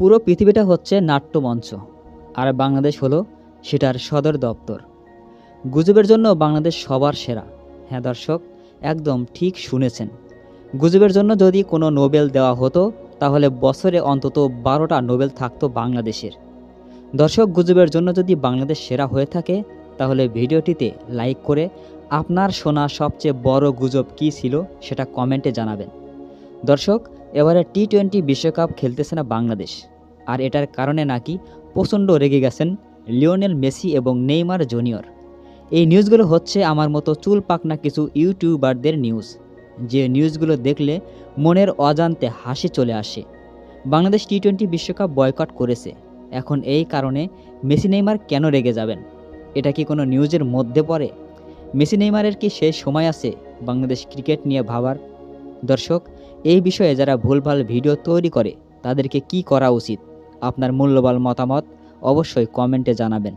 পুরো পৃথিবীটা হচ্ছে নাট্যমঞ্চ, আর বাংলাদেশ হলো সেটার সদর দপ্তর। গুজবের জন্য বাংলাদেশ সবার সেরা। হ্যাঁ দর্শক, একদম ঠিক শুনেছেন। গুজবের জন্য যদি কোনো নোবেল দেওয়া হতো তাহলে বছরে অন্তত 12টা নোবেল থাকতো বাংলাদেশের। দর্শক, গুজবের জন্য যদি বাংলাদেশ সেরা হয়ে থাকে তাহলে ভিডিওটিতে লাইক করে আপনার শোনা সবচেয়ে বড় গুজব কী ছিল সেটা কমেন্টে জানাবেন। দর্শক, এবারে টি-20 বিশ্বকাপ খেলতেছে না বাংলাদেশ, আর এটার কারণে নাকি প্রচণ্ড রেগে গেছেন লিওনেল মেসি এবং নেইমার জুনিয়র। এই নিউজগুলো হচ্ছে আমার মতো চুল পাকনা কিছু ইউটিউবারদের নিউজ, যে নিউজগুলো দেখলে মনের অজান্তে হাসি চলে আসে। বাংলাদেশ টি-20 বিশ্বকাপ বয়কট করেছে, এখন এই কারণে মেসি নেইমার কেন রেগে যাবেন? এটা কি কোনো নিউজের মধ্যে পড়ে? মেসি নেইমারের কি শেষ সময় আছে বাংলাদেশ ক্রিকেট নিয়ে ভাবার? দর্শক, এই বিষয়ে যারা ভুলভাল ভিডিও তৈরি করে তাদেরকে কি করা উচিত? আপনার মূল্যবান মতামত অবশ্যই কমেন্টে জানাবেন।